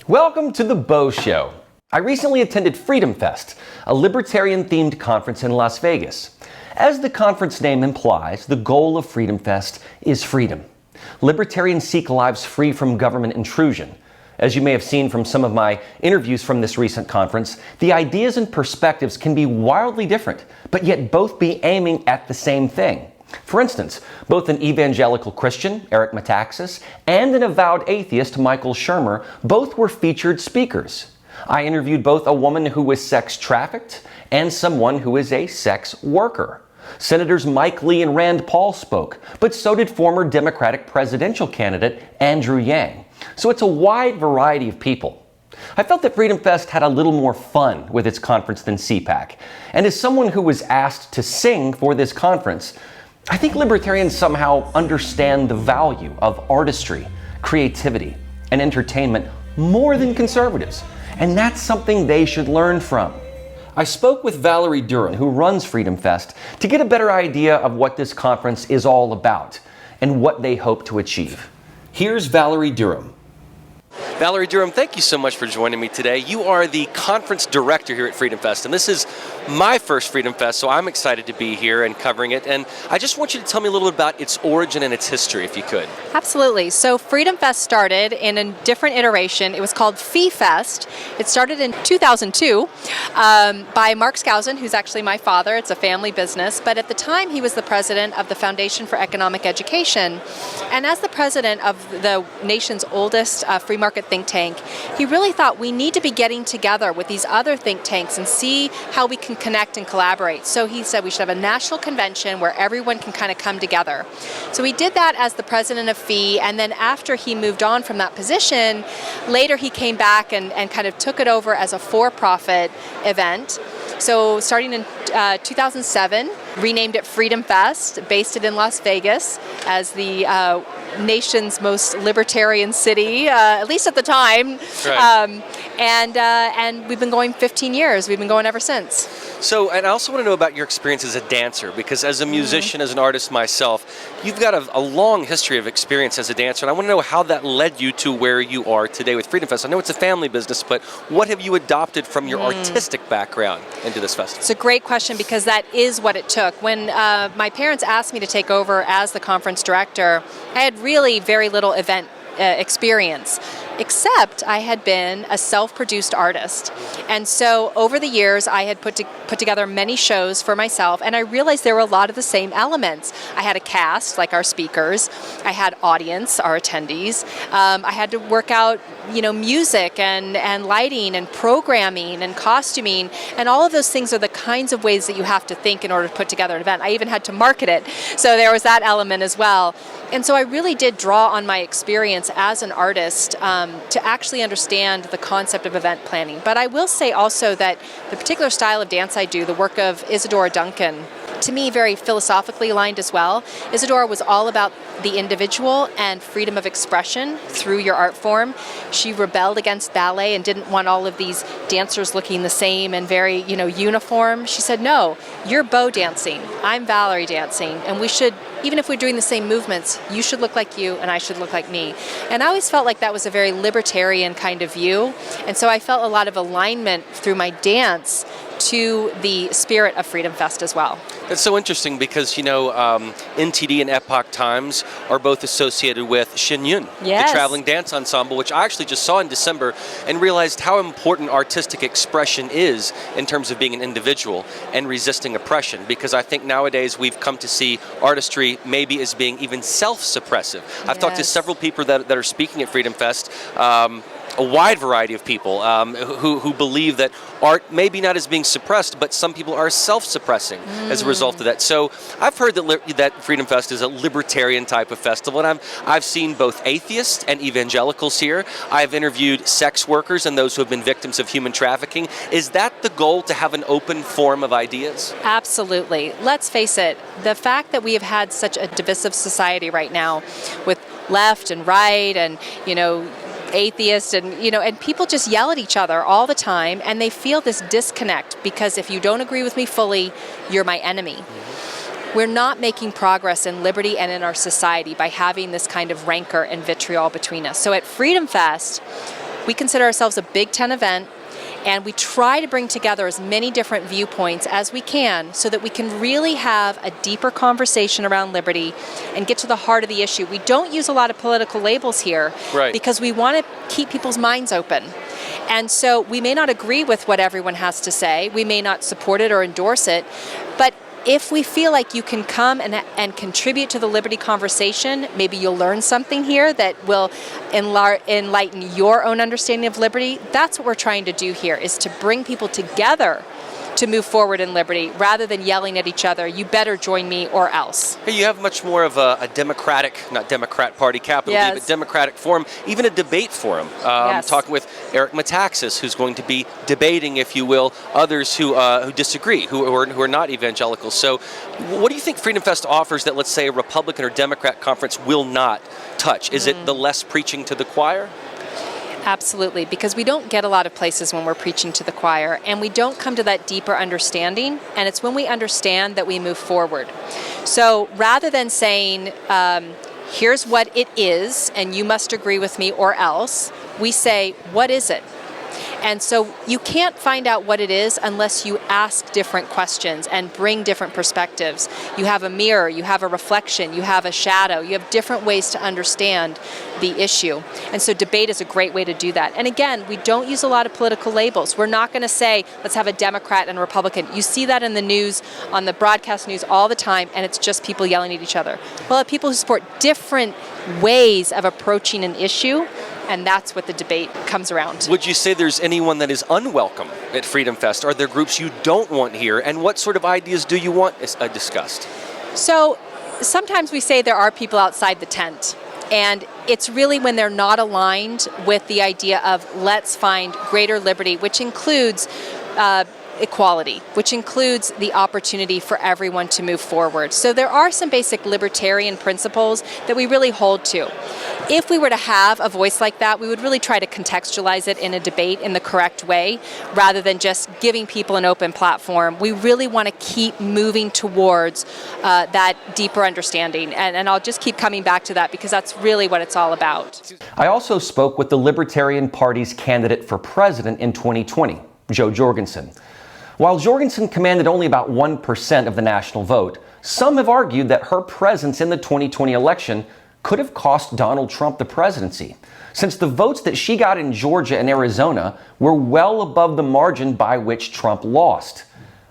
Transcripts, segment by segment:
Welcome to the Beau Show. I recently attended FreedomFest, a libertarian-themed conference in Las Vegas. As the conference name implies, the goal of FreedomFest is freedom. Libertarians seek lives free from government intrusion. As you may have seen from some of my interviews from this recent conference, the ideas and perspectives can be wildly different, but yet both be aiming at the same thing. For instance, both an evangelical Christian, Eric Metaxas, and an avowed atheist, Michael Shermer, both were featured speakers. I interviewed both a woman who was sex trafficked and someone who is a sex worker. Senators Mike Lee and Rand Paul spoke, but so did former Democratic presidential candidate Andrew Yang. So it's a wide variety of people. I felt that FreedomFest had a little more fun with its conference than CPAC. And as someone who was asked to sing for this conference, I think libertarians somehow understand the value of artistry, creativity, and entertainment more than conservatives. And that's something they should learn from. I spoke with Valerie Durham, who runs FreedomFest, to get a better idea of what this conference is all about and what they hope to achieve. Here's Valerie Durham. Valerie Durham, thank you so much for joining me today. You are the conference director here at FreedomFest, and this is my first FreedomFest, so I'm excited to be here and covering it. And I just want you to tell me a little bit about its origin and its history, if you could. Absolutely. So FreedomFest started in a different iteration. It was called FeeFest. It started in 2002 by Mark Skousen, who's actually my father. It's a family business, but at the time he was the president of the Foundation for Economic Education. And as the president of the nation's oldest free market think tank, he really thought we need to be getting together with these other think tanks and see how we can connect and collaborate. So he said we should have a national convention where everyone can kind of come together. So he did that as the president of FEE, and then after he moved on from that position, later he came back and kind of took it over as a for-profit event. So starting in 2007, renamed it Freedom Fest, based it in Las Vegas as the nation's most libertarian city, at least at the time. Right. And we've been going 15 years. We've been going ever since. So, and I also want to know about your experience as a dancer, because as a musician, as an artist myself, you've got a long history of experience as a dancer, and I want to know how that led you to where you are today with FreedomFest. I know it's a family business, but what have you adopted from your artistic background into this festival? It's a great question, because that is what it took. When my parents asked me to take over as the conference director, I had really very little event experience, except I had been a self-produced artist. And so over the years, I had put together many shows for myself, and I realized there were a lot of the same elements. I had a cast, like our speakers. I had audience, our attendees. I had to work out, music and lighting and programming and costuming, and all of those things are the kinds of ways that you have to think in order to put together an event. I even had to market it, so there was that element as well. And so I really did draw on my experience as an artist to actually understand the concept of event planning. But I will say also that the particular style of dance I do, the work of Isadora Duncan, to me very philosophically aligned as well. Isadora was all about the individual and freedom of expression through your art form. She rebelled against ballet and didn't want all of these dancers looking the same and very, uniform. She said, no, you're Beau dancing, I'm Valerie dancing, and we should, even if we're doing the same movements, you should look like you and I should look like me. And I always felt like that was a very libertarian kind of view, and so I felt a lot of alignment through my dance to the spirit of Freedom Fest as well. That's so interesting because, NTD and Epoch Times are both associated with Shin Yun, Yes. the traveling dance ensemble, which I actually just saw in December and realized how important artistic expression is in terms of being an individual and resisting oppression, because I think nowadays we've come to see artistry maybe as being even self-suppressive. I've talked to several people that are speaking at Freedom Fest, a wide variety of people who believe that art maybe not as being suppressed, but some people are self-suppressing as a result of that. So I've heard that Freedom Fest is a libertarian type of festival, and I've seen both atheists and evangelicals here. I've interviewed sex workers and those who have been victims of human trafficking. Is that the goal, to have an open forum of ideas? Absolutely. Let's face it, the fact that we have had such a divisive society right now with left and right and, atheists and people just yell at each other all the time, and they feel this disconnect because if you don't agree with me fully, you're my enemy. We're not making progress in liberty and in our society by having this kind of rancor and vitriol between us. So at Freedom Fest, We consider ourselves a Big Ten event, and we try to bring together as many different viewpoints as we can so that we can really have a deeper conversation around liberty and get to the heart of the issue. We don't use a lot of political labels here because we want to keep people's minds open. And so we may not agree with what everyone has to say. We may not support it or endorse it. But if we feel like you can come and contribute to the liberty conversation, maybe you'll learn something here that will enlighten your own understanding of liberty. That's what we're trying to do here, is to bring people together to move forward in liberty rather than yelling at each other, you better join me or else. Hey, you have much more of a democratic, not Democrat Party, capital D, but democratic forum, even a debate forum. I'm talking with Eric Metaxas, who's going to be debating, if you will, others who disagree, who are not evangelicals. So what do you think Freedom Fest offers that, let's say, a Republican or Democrat conference will not touch? Is it the less preaching to the choir? Absolutely, because we don't get a lot of places when we're preaching to the choir, and we don't come to that deeper understanding, and it's when we understand that we move forward. So rather than saying, here's what it is, and you must agree with me or else, we say, what is it? And so you can't find out what it is unless you ask different questions and bring different perspectives. You have a mirror, you have a reflection, you have a shadow, you have different ways to understand the issue. And so debate is a great way to do that. And again, we don't use a lot of political labels. We're not going to say, let's have a Democrat and a Republican. You see that in the news, on the broadcast news all the time, and it's just people yelling at each other. Well, people who support different ways of approaching an issue, and that's what the debate comes around. Would you say there's anyone that is unwelcome at Freedom Fest? Are there groups you don't want here? And what sort of ideas do you want discussed? So sometimes we say there are people outside the tent. And it's really when they're not aligned with the idea of let's find greater liberty, which includes equality, which includes the opportunity for everyone to move forward. So there are some basic libertarian principles that we really hold to. If we were to have a voice like that, we would really try to contextualize it in a debate in the correct way, rather than just giving people an open platform. We really want to keep moving towards that deeper understanding. And I'll just keep coming back to that because that's really what it's all about. I also spoke with the Libertarian Party's candidate for president in 2020, Joe Jorgensen. While Jorgensen commanded only about 1% of the national vote, some have argued that her presence in the 2020 election could have cost Donald Trump the presidency, since the votes that she got in Georgia and Arizona were well above the margin by which Trump lost.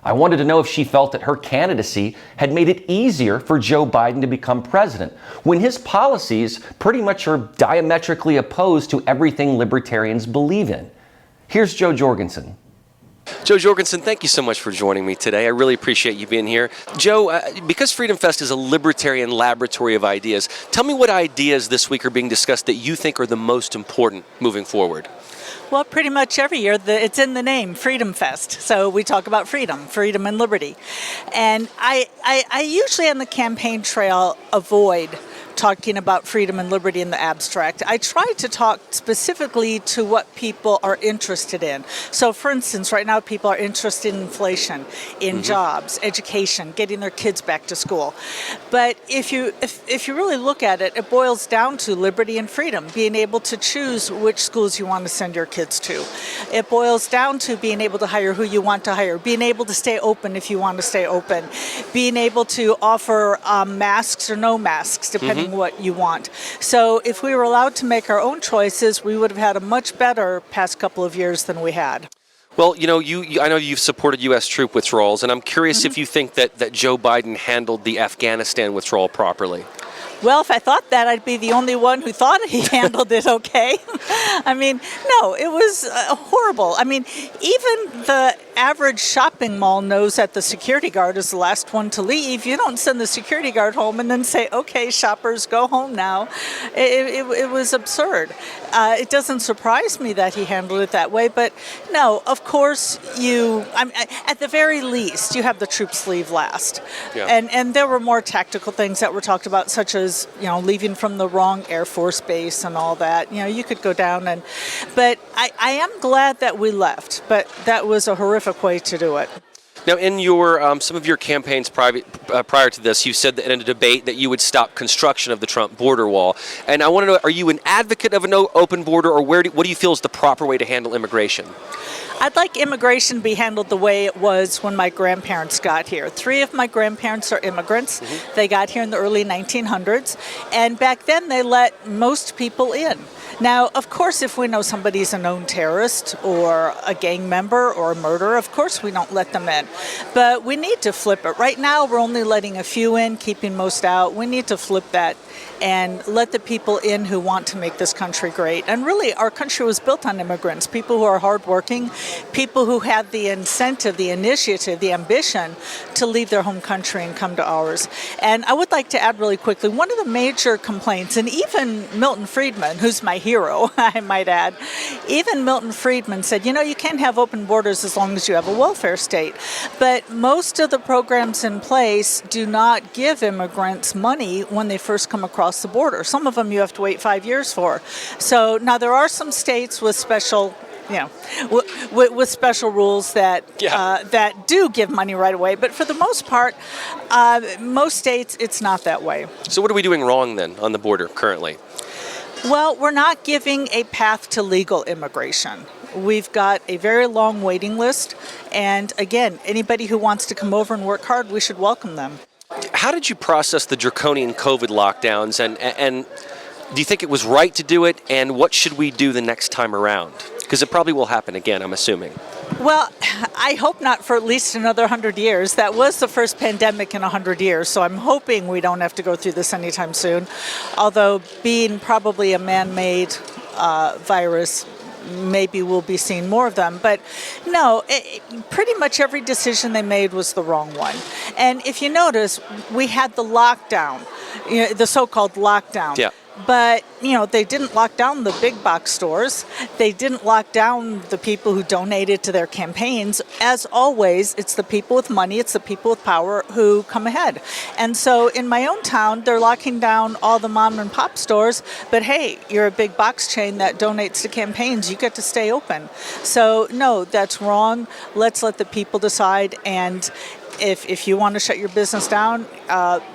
I wanted to know if she felt that her candidacy had made it easier for Joe Biden to become president, when his policies pretty much are diametrically opposed to everything libertarians believe in. Here's Joe Jorgensen. Joe Jorgensen, thank you so much for joining me today. I really appreciate you being here. Joe, because Freedom Fest is a libertarian laboratory of ideas, tell me what ideas this week are being discussed that you think are the most important moving forward. Well, pretty much every year, it's in the name, Freedom Fest. So we talk about freedom and liberty. And I usually on the campaign trail avoid talking about freedom and liberty in the abstract. I try to talk specifically to what people are interested in. So for instance, right now people are interested in inflation, in jobs, education, getting their kids back to school. But if you really look at it, it boils down to liberty and freedom, being able to choose which schools you want to send your kids to. It boils down to being able to hire who you want to hire, being able to stay open if you want to stay open, being able to offer masks or no masks, depending what you want. So if we were allowed to make our own choices, we would have had a much better past couple of years than we had. Well, you know, I know you've supported U.S. troop withdrawals, and I'm curious if you think that Joe Biden handled the Afghanistan withdrawal properly. Well, if I thought that, I'd be the only one who thought he handled it okay. I mean, no, it was horrible. I mean, even the average shopping mall knows that the security guard is the last one to leave. You don't send the security guard home and then say, okay, shoppers, go home now. It was absurd. It doesn't surprise me that he handled it that way. But no, of course, at the very least, you have the troops leave last. Yeah. And there were more tactical things that were talked about, such as, leaving from the wrong Air Force base and all that. You could go down but I am glad that we left, but that was a horrific way to do it. Now, in your some of your campaigns prior to this, you said that in a debate that you would stop construction of the Trump border wall. And I want to know, are you an advocate of an open border, or what do you feel is the proper way to handle immigration? I'd like immigration to be handled the way it was when my grandparents got here. 3 of my grandparents are immigrants. Mm-hmm. They got here in the early 1900s, and back then they let most people in. Now, of course, if we know somebody's a known terrorist or a gang member or a murderer, of course we don't let them in. But we need to flip it. Right now, we're only letting a few in, keeping most out. We need to flip that and let the people in who want to make this country great. And really, our country was built on immigrants, people who are hardworking, people who have the incentive, the initiative, the ambition to leave their home country and come to ours. And I would like to add really quickly, one of the major complaints, and even Milton Friedman, who's my hero, I might add, even Milton Friedman said, you can't have open borders as long as you have a welfare state. But most of the programs in place do not give immigrants money when they first come across the border. Some of them you have to wait 5 years for. So now there are some states with special with special rules that that do give money right away. But for the most part, most states, it's not that way. So what are we doing wrong then on the border currently? Well, we're not giving a path to legal immigration. We've got a very long waiting list. And again, anybody who wants to come over and work hard, we should welcome them. How did you process the draconian COVID lockdowns, and do you think it was right to do it, and what should we do the next time around? Because it probably will happen again, I'm assuming. Well, I hope not for at least another 100 years. That was the first pandemic in 100 years, so I'm hoping we don't have to go through this anytime soon. Although being probably a man-made virus, maybe we'll be seeing more of them. But no, pretty much every decision they made was the wrong one. And if you notice, we had the lockdown, the so-called lockdown. Yeah. But, they didn't lock down the big box stores. They didn't lock down the people who donated to their campaigns. As always, it's the people with money, it's the people with power who come ahead. And so in my own town, they're locking down all the mom and pop stores. But hey, you're a big box chain that donates to campaigns. You get to stay open. So no, that's wrong. Let's let the people decide. And if you want to shut your business down,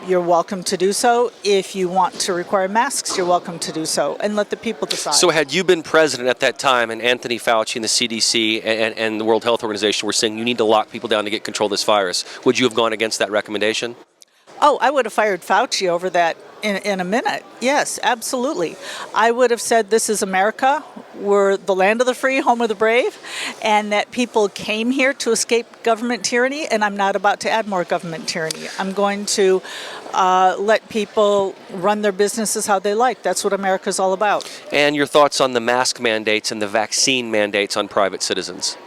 you're welcome to do so. If you want to require masks, you're welcome to do so, and let the people decide. So had you been president at that time, and Anthony Fauci and the CDC and the World Health Organization were saying you need to lock people down to get control of this virus, would you have gone against that recommendation? Oh, I would have fired Fauci over that in a minute. Yes, absolutely. I would have said this is America. We're the land of the free, home of the brave, and that people came here to escape government tyranny, and I'm not about to add more government tyranny. I'm going to let people run their businesses how they like. That's what America's all about. And your thoughts on the mask mandates and the vaccine mandates on private citizens?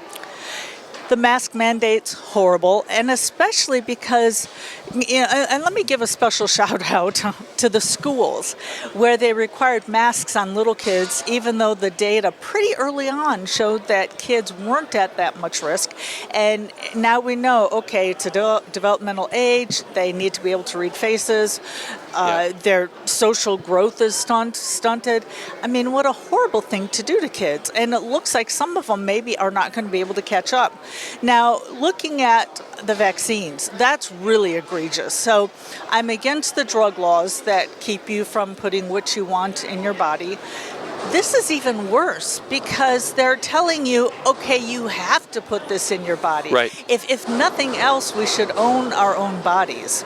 The mask mandate's horrible, and especially because, and let me give a special shout out to the schools where they required masks on little kids, even though the data pretty early on showed that kids weren't at that much risk. And now we know, okay, it's a developmental age, they need to be able to read faces, their social growth is stunted. I mean, what a horrible thing to do to kids. And it looks like some of them maybe are not going to be able to catch up. Now, looking at the vaccines, that's really egregious. So I'm against the drug laws that keep you from putting what you want in your body. This is even worse because they're telling you, okay, you have to put this in your body. Right. If nothing else, we should own our own bodies.